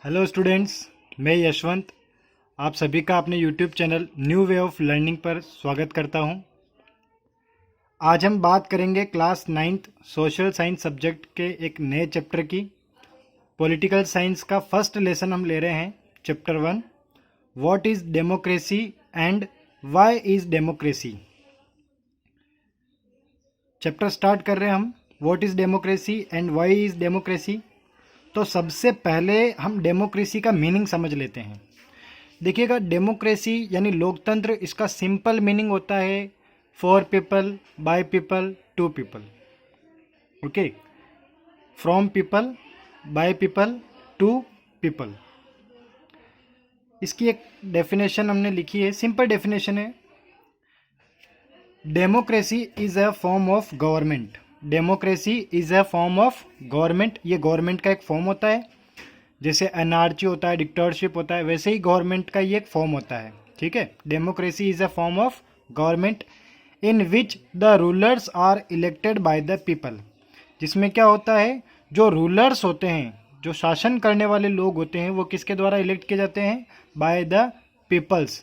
Hello students, मैं यशवंत आप सभी का अपने YouTube channel new way of learning पर स्वागत करता हूं। आज हम बात करेंगे class 9th social science subject के एक नए चैप्टर की। पॉलिटिकल साइंस का फर्स्ट लेसन हम ले रहे हैं, chapter 1, what is democracy and why is democracy. Chapter start कर रहे हैं हम, what is democracy and why is democracy. तो सबसे पहले हम डेमोक्रेसी का मीनिंग समझ लेते हैं। देखिएगा, डेमोक्रेसी यानी लोकतंत्र, इसका सिंपल मीनिंग होता है for people, by people, to people. Okay, from people, by people, to people. इसकी एक डेफिनेशन हमने लिखी है, सिंपल डेफिनेशन है, democracy is a form of government. Democracy is a form of government. ये गवर्नमेंट का एक फॉर्म होता है, जैसे एनार्ची होता है, डिक्टेटरशिप होता है, वैसे ही गवर्नमेंट का ये एक फॉर्म होता है। ठीक है, democracy is a form of government in which the rulers are elected by the people. जिसमें क्या होता है, जो रूलर्स होते हैं, जो शासन करने वाले लोग होते हैं, वो किसके द्वारा इलेक्ट किए जाते हैं? बाय द पीपल्स,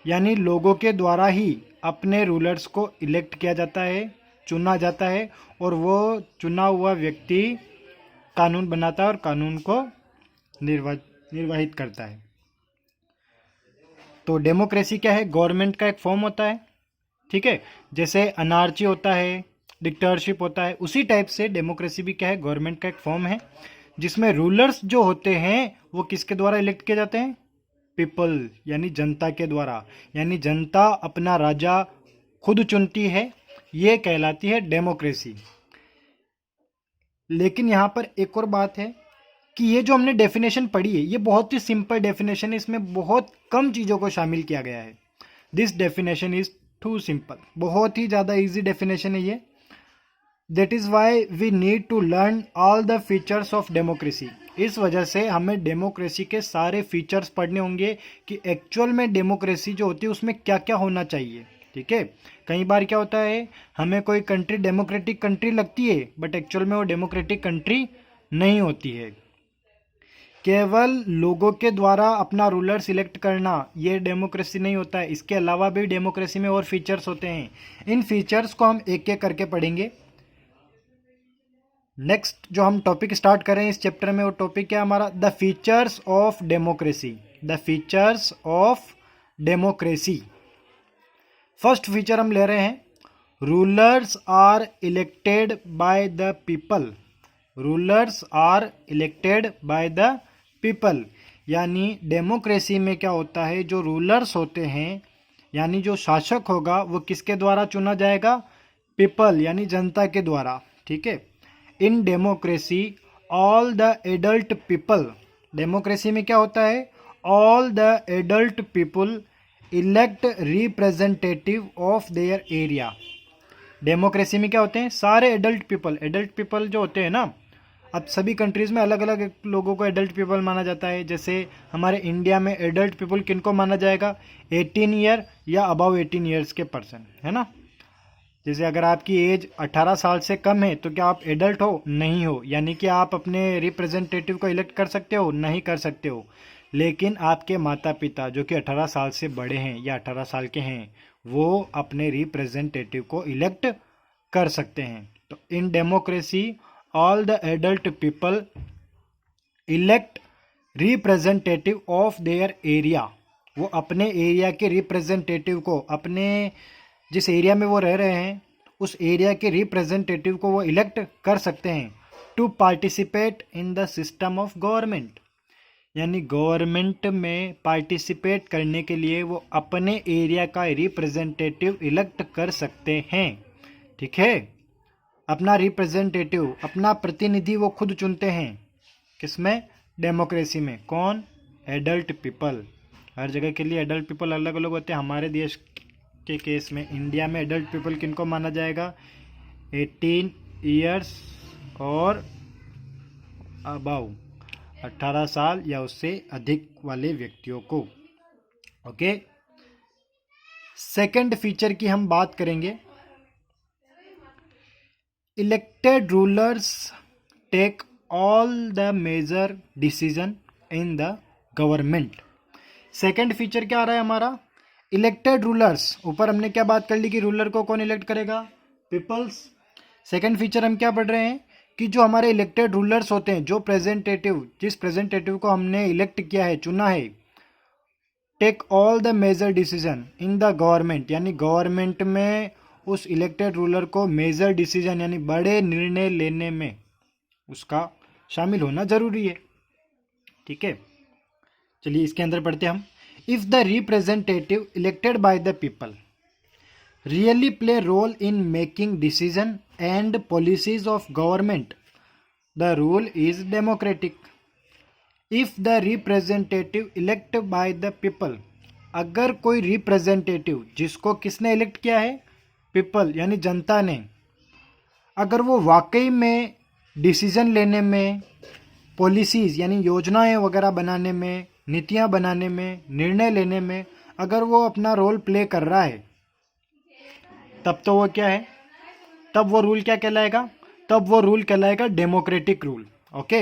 यानी लोगों के द्वारा ही अपने रूलर्स को इलेक्ट किया जाता है, चुना जाता है, और वो चुना हुआ व्यक्ति कानून बनाता है और कानून को निर्वाहित करता है। तो डेमोक्रेसी क्या है? गवर्नमेंट का एक फॉर्म होता है। ठीक है, जैसे अनार्ची होता है, डिक्टेटरशिप होता है, उसी टाइप से डेमोक्रेसी भी क्या है? गवर्नमेंट का एक फॉर्म है, जिसमें रूलर्स जो होते हैं वो किसके द्वारा इलेक्ट किए जाते हैं? पीपल, यानी जनता के द्वारा। यानी जनता अपना राजा खुद चुनती है, ये कहलाती है डेमोक्रेसी। लेकिन यहाँ पर एक और बात है कि ये जो हमने डेफिनेशन पढ़ी है, ये बहुत ही सिंपल डेफिनेशन है, इसमें बहुत कम चीज़ों को शामिल किया गया है। This definition is too simple, बहुत ही ज़्यादा इजी डेफिनेशन है ये। That is why we need to learn all the features of democracy. इस वजह से हमें डेमोक्रेसी के सारे फीचर्स पढ़ने होंगे कि एक्चुअल में डेमोक्रेसी जो होती है उसमें क्या क्या होना चाहिए। ठीक है, कई बार क्या होता है, हमें कोई कंट्री डेमोक्रेटिक कंट्री लगती है, बट एक्चुअल में वो डेमोक्रेटिक कंट्री नहीं होती है। केवल लोगों के द्वारा अपना रूलर सिलेक्ट करना ये डेमोक्रेसी नहीं होता है। इसके अलावा भी डेमोक्रेसी में और फीचर्स होते हैं। इन फीचर्स को हम एक एक करके पढ़ेंगे। नेक्स्ट जो हम टॉपिक स्टार्ट करें इस चैप्टर में, वो टॉपिक क्या हमारा? The features of democracy. The features of democracy. First feature हम ले रहे हैं, rulers are elected by the people. Rulers are elected by the people, यानी डेमोक्रेसी में क्या होता है, जो रूलर्स होते हैं, यानी जो शासक होगा, वो किसके द्वारा चुना जाएगा? पीपल, यानी जनता के द्वारा। ठीक है, in democracy all the adult people. Democracy में क्या होता है? All the adult people elect representative of their area. Democracy में क्या होते हैं? सारे एडल्ट पीपल। एडल्ट पीपल जो होते हैं ना, अब सभी कंट्रीज में अलग अलग लोगों को एडल्ट पीपल माना जाता है। जैसे हमारे इंडिया में एडल्ट पीपल किनको माना जाएगा? 18 ईयर या अबव 18 ईयर्स के पर्सन, है ना। जैसे अगर आपकी एज 18 साल से कम है तो क्या आप एडल्ट हो? नहीं हो। यानी कि आप अपने रिप्रेजेंटेटिव को इलेक्ट कर सकते हो? नहीं कर सकते हो। लेकिन आपके माता पिता जो कि 18 साल से बड़े हैं या 18 साल के हैं, वो अपने रिप्रेजेंटेटिव को इलेक्ट कर सकते हैं। तो in democracy all the adult people elect representative of their area. वो अपने एरिया के रिप्रेजेंटेटिव को, अपने जिस एरिया में वो रह रहे हैं उस एरिया के रिप्रेजेंटेटिव को वो इलेक्ट कर सकते हैं, to participate in the system of government. यानी गवर्नमेंट में पार्टिसिपेट करने के लिए वो अपने एरिया का रिप्रेजेंटेटिव इलेक्ट कर सकते हैं। ठीक है, अपना रिप्रेजेंटेटिव, अपना प्रतिनिधि वो खुद चुनते हैं। किसमें? डेमोक्रेसी में। कौन? Adult people. हर जगह के लिए एडल्ट पीपल अलग अलग होते हैं। हमारे देश के केस में, इंडिया में एडल्ट पीपल किनको माना जाएगा? 18 ईयर्स और अबाउ, 18 साल या उससे अधिक वाले व्यक्तियों को। ओके, सेकंड फीचर की हम बात करेंगे, elected rulers take all the major decision in the government. Second feature क्या आ रहा है हमारा, इलेक्टेड रूलर्स। ऊपर हमने क्या बात कर ली कि रूलर को कौन इलेक्ट करेगा, पीपल्स। सेकंड फीचर हम क्या पढ़ रहे हैं कि जो हमारे इलेक्टेड रूलर्स होते हैं, जो प्रेजेंटेटिव, जिस प्रेजेंटेटिव को हमने इलेक्ट किया है, चुना है, take all the major decision in the government, यानी गवर्नमेंट में उस इलेक्टेड रूलर को मेजर डिसीजन यानी बड़े निर्णय लेने में उसका शामिल होना जरूरी है। ठीक है, चलिए इसके अंदर पढ़ते हैं हम। If the representative elected by the people really play role in making decision and policies of government, the rule is democratic. If the representative elect by the people, अगर कोई रिप्रेजेंटेटिव जिसको किसने इलेक्ट किया है, पीपल यानी जनता ने, अगर वो वाकई में डिसीजन लेने में, पॉलिसीज़ यानी योजनाएं वगैरह बनाने में, नीतियां बनाने में, निर्णय लेने में अगर वो अपना रोल प्ले कर रहा है, तब तो वो क्या है, तब वो रूल क्या कहलाएगा, तब वो रूल कहलाएगा democratic rule. Okay,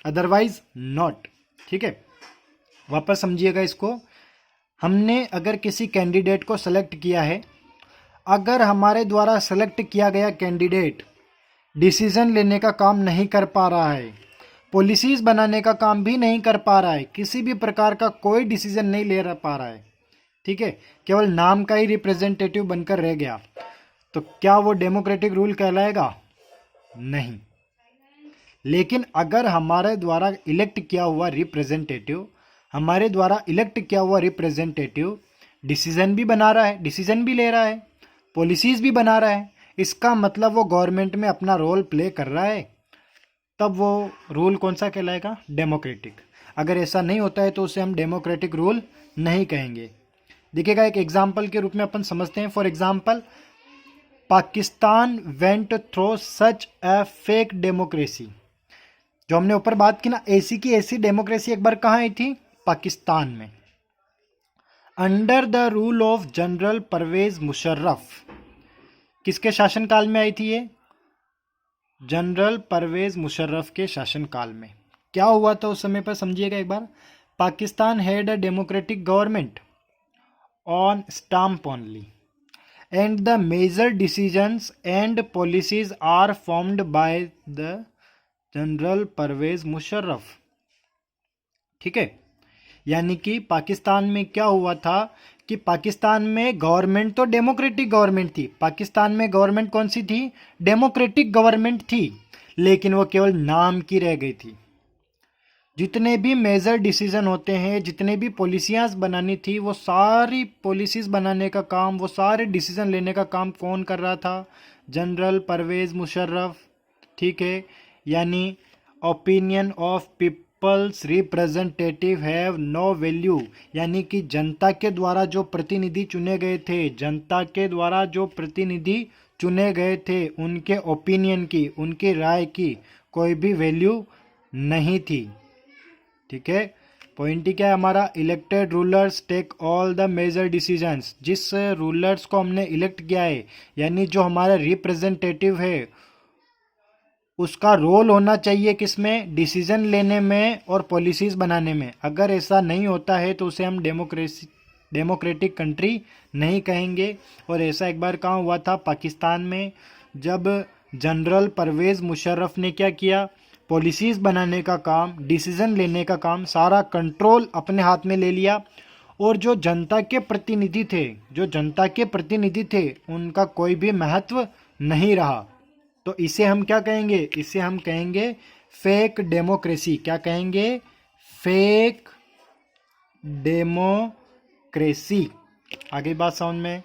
otherwise not. ठीक है, वापस समझिएगा इसको। हमने अगर किसी कैंडिडेट को सेलेक्ट किया है, अगर हमारे द्वारा सेलेक्ट किया गया कैंडिडेट डिसीजन लेने का काम नहीं कर पा रहा है, पॉलिसीज़ बनाने का काम भी नहीं कर पा रहा है, किसी भी प्रकार का कोई डिसीजन नहीं ले पा रहा है, ठीक है, केवल नाम का ही रिप्रेजेंटेटिव बनकर रह गया, तो क्या वो डेमोक्रेटिक रूल कहलाएगा? नहीं। लेकिन अगर हमारे द्वारा इलेक्ट किया हुआ रिप्रेजेंटेटिव, हमारे द्वारा इलेक्ट किया हुआ रिप्रेजेंटेटिव डिसीजन भी बना रहा है, डिसीजन भी ले रहा है, पॉलिसीज़ भी बना रहा है, इसका मतलब वो गवर्नमेंट में अपना रोल प्ले कर रहा है, तब वो रूल कौन सा कहलाएगा? डेमोक्रेटिक। अगर ऐसा नहीं होता है तो उसे हम डेमोक्रेटिक रूल नहीं कहेंगे। देखिएगा, एक एग्जाम्पल के रूप में अपन समझते हैं। For example, Pakistan went through such A fake democracy. जो हमने ऊपर बात की ना, ऐसी की ऐसी डेमोक्रेसी एक बार कहाँ आई थी? पाकिस्तान में, under the rule of general Parvez Musharraf. किसके शासनकाल में आई थी ये? जनरल परवेज मुशर्रफ के शासनकाल में। क्या हुआ था उस समय पर, समझिएगा एक बार। Pakistan had a democratic government on stamp only and the major decisions and policies are formed by the general Parvez Musharraf. ठीक है, यानी कि पाकिस्तान में क्या हुआ था कि पाकिस्तान में गवर्नमेंट तो डेमोक्रेटिक गवर्नमेंट थी। पाकिस्तान में गवर्नमेंट कौन सी थी? डेमोक्रेटिक गवर्नमेंट थी, लेकिन वो केवल नाम की रह गई थी। जितने भी मेजर डिसीजन होते हैं, जितने भी पॉलिसियाँ बनानी थी, वो सारी पॉलिसीज बनाने का काम, वो सारे डिसीजन लेने का काम कौन कर रहा था? जनरल परवेज मुशर्रफ। ठीक है, यानी opinion of peoples representative have no value, यानी कि जनता के द्वारा जो प्रतिनिधि चुने गए थे, जनता के द्वारा जो प्रतिनिधि चुने गए थे, उनके ओपिनियन की, उनकी राय की कोई भी वैल्यू नहीं थी। ठीक है, पॉइंट ही क्या है हमारा? Elected rulers take all the major decisions. जिस रूलर्स को हमने इलेक्ट किया है, यानी जो हमारा रिप्रेजेंटेटिव है, उसका रोल होना चाहिए किसमें? डिसीजन लेने में और पॉलिसीज़ बनाने में। अगर ऐसा नहीं होता है तो उसे हम डेमोक्रेटिक कंट्री नहीं कहेंगे। और ऐसा एक बार कहाँ हुआ था? पाकिस्तान में, जब जनरल परवेज़ मुशर्रफ ने क्या किया? पॉलिसीज़ बनाने का काम, डिसीजन लेने का काम, सारा कंट्रोल अपने हाथ में ले लिया, और जो जनता के प्रतिनिधि थे, उनका कोई भी महत्व नहीं रहा। तो इसे हम क्या कहेंगे? इसे हम कहेंगे फेक डेमोक्रेसी। क्या कहेंगे? Fake democracy. आगे बात समझ में?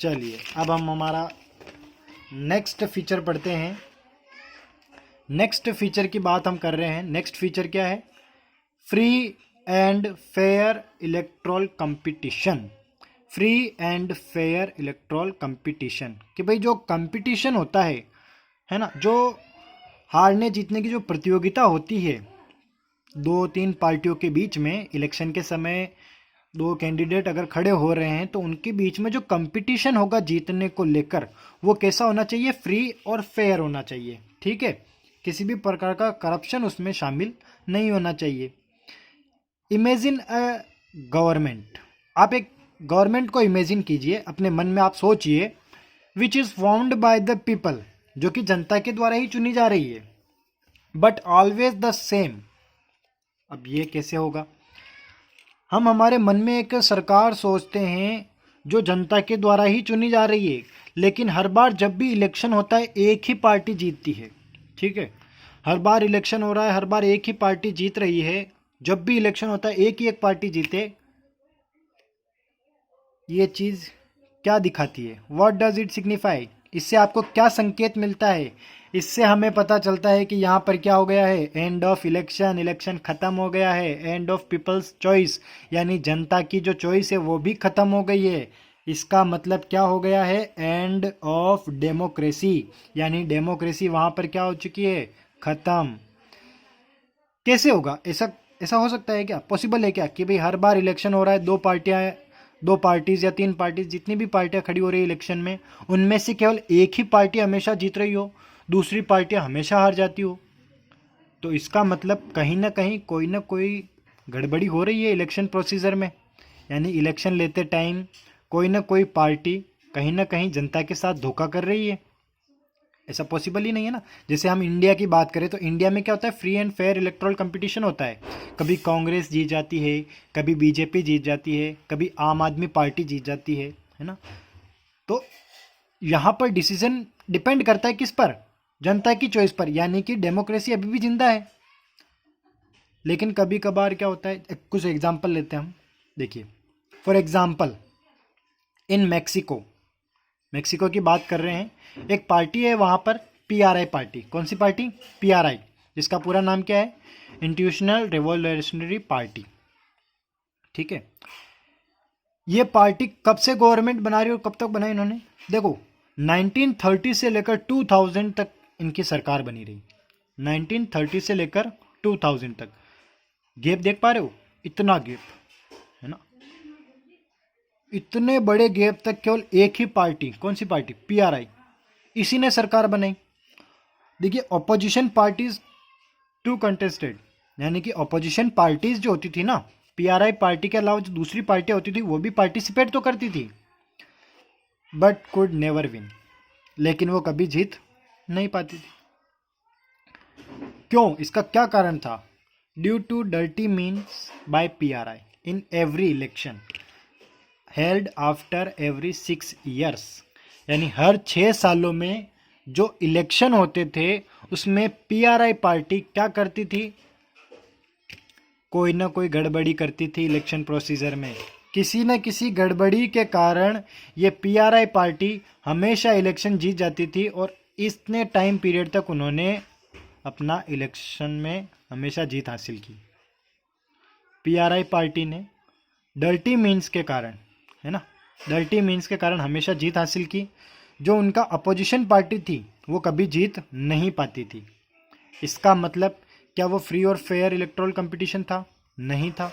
चलिए अब हम हमारा नेक्स्ट फीचर पढ़ते हैं। नेक्स्ट फीचर की बात हम कर रहे हैं। नेक्स्ट फीचर क्या है? Free and fair electoral competition. Free and fair electoral competition, कि भाई जो कंपटीशन होता है ना, जो हारने जीतने की जो प्रतियोगिता होती है 2-3 पार्टियों के बीच में, इलेक्शन के समय 2 कैंडिडेट अगर खड़े हो रहे हैं तो उनके बीच में जो कंपटीशन होगा जीतने को लेकर, वो कैसा होना चाहिए? फ्री और फेयर होना चाहिए। ठीक है, किसी भी प्रकार का करप्शन उसमें शामिल नहीं होना चाहिए। इमेजिन अ गवर्नमेंट, आप एक गवर्नमेंट को इमेजिन कीजिए, अपने मन में आप सोचिए, which is formed by the people, जो कि जनता के द्वारा ही चुनी जा रही है, बट ऑलवेज द सेम। अब ये कैसे होगा? हम हमारे मन में एक सरकार सोचते हैं जो जनता के द्वारा ही चुनी जा रही है, लेकिन हर बार जब भी इलेक्शन होता है एक ही पार्टी जीतती है। ठीक है, हर बार इलेक्शन हो रहा है, हर बार एक ही पार्टी जीत रही है। जब भी इलेक्शन होता है एक ही एक पार्टी जीते। ये चीज़ क्या दिखाती है? What does it signify? इससे आपको क्या संकेत मिलता है? इससे हमें पता चलता है कि यहाँ पर क्या हो गया है, एंड ऑफ इलेक्शन, इलेक्शन ख़त्म हो गया है। एंड ऑफ पीपल्स चॉइस, यानी जनता की जो चॉइस है वो भी ख़त्म हो गई है। इसका मतलब क्या हो गया है? एंड ऑफ डेमोक्रेसी, यानी डेमोक्रेसी वहाँ पर क्या हो चुकी है? ख़त्म। कैसे होगा ऐसा? ऐसा हो सकता है क्या? पॉसिबल है क्या कि भाई हर बार इलेक्शन हो रहा है, दो पार्टीज या तीन पार्टीज, जितनी भी पार्टियां खड़ी हो रही है इलेक्शन में, उनमें से केवल एक ही पार्टी हमेशा जीत रही हो, दूसरी पार्टियां हमेशा हार जाती हो? तो इसका मतलब कहीं ना कोई गड़बड़ी हो रही है इलेक्शन प्रोसीजर में। यानी इलेक्शन लेते टाइम कोई ना कोई पार्टी कहीं ना कहीं जनता के साथ धोखा कर रही है। ऐसा पॉसिबल ही नहीं है ना। जैसे हम इंडिया की बात करें तो इंडिया में क्या होता है? Free and fair electoral competition होता है। कभी कांग्रेस जीत जाती है, कभी बीजेपी जीत जाती है, कभी आम आदमी पार्टी जीत जाती है ना। तो यहाँ पर डिसीजन डिपेंड करता है किस पर? जनता की चॉइस पर, यानी कि डेमोक्रेसी अभी भी जिंदा है। लेकिन कभी कभार क्या होता है, कुछ एग्जाम्पल लेते हैं हम। देखिए, फॉर एग्जाम्पल इन मैक्सिको की बात कर रहे हैं। एक पार्टी है वहाँ पर, पीआरआई पार्टी। कौन सी पार्टी? पीआरआई, जिसका पूरा नाम क्या है? Institutional revolutionary party. ठीक है, ये पार्टी कब से गवर्नमेंट बना रही है और कब तक बनाई इन्होंने? देखो, 1930 से लेकर 2000 तक इनकी सरकार बनी रही। 1930 से लेकर 2000 तक गैप देख पा रहे हो? इतना गैप है ना। इतने बड़े गैप तक केवल एक ही पार्टी, कौन सी पार्टी? पीआरआई, इसी ने सरकार बनाई। देखिए, ऑपोजिशन पार्टीज टू कंटेस्टेड, यानी कि ऑपोजिशन पार्टीज जो होती थी ना, पीआरआई पार्टी के अलावा जो दूसरी पार्टियां होती थी वो भी पार्टिसिपेट तो करती थी, बट कुड नेवर विन, लेकिन वो कभी जीत नहीं पाती थी। क्यों? इसका क्या कारण था? Due to dirty means by PRI in every election held after every 6 years, यानी हर 6 सालों में जो इलेक्शन होते थे उसमें पीआरआई पार्टी क्या करती थी? कोई ना कोई गड़बड़ी करती थी इलेक्शन प्रोसीजर में। किसी न किसी गड़बड़ी के कारण ये पीआरआई पार्टी हमेशा इलेक्शन जीत जाती थी, और इतने टाइम पीरियड तक उन्होंने अपना इलेक्शन में हमेशा जीत हासिल की। पीआरआई पार्टी ने डर्टी मीन्स के कारण, है ना, डर्टी मीन्स के कारण हमेशा जीत हासिल की। जो उनका अपोजिशन पार्टी थी वो कभी जीत नहीं पाती थी। इसका मतलब क्या वो फ्री और फेयर इलेक्टोरल कंपटीशन था? नहीं था।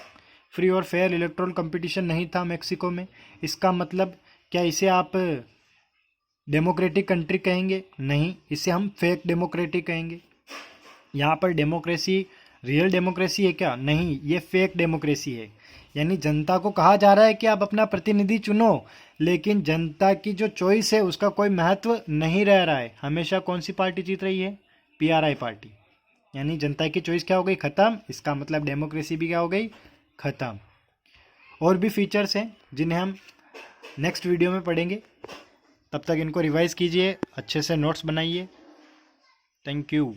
फ्री और फेयर इलेक्टोरल कंपटीशन नहीं था मैक्सिको में। इसका मतलब क्या इसे आप डेमोक्रेटिक कंट्री कहेंगे? नहीं, इसे हम फेक डेमोक्रेटिक कहेंगे। यहाँ पर डेमोक्रेसी रियल डेमोक्रेसी है क्या? नहीं, ये फेक डेमोक्रेसी है। यानी जनता को कहा जा रहा है कि आप अपना प्रतिनिधि चुनो, लेकिन जनता की जो चॉइस है उसका कोई महत्व नहीं रह रहा है। हमेशा कौन सी पार्टी जीत रही है? PRI party. यानी जनता की चॉइस क्या हो गई? खत्म। इसका मतलब डेमोक्रेसी भी क्या हो गई? खत्म। और भी फीचर्स हैं जिन्हें हम नेक्स्ट वीडियो में पढ़ेंगे। तब तक इनको रिवाइज कीजिए, अच्छे से नोट्स बनाइए। Thank you.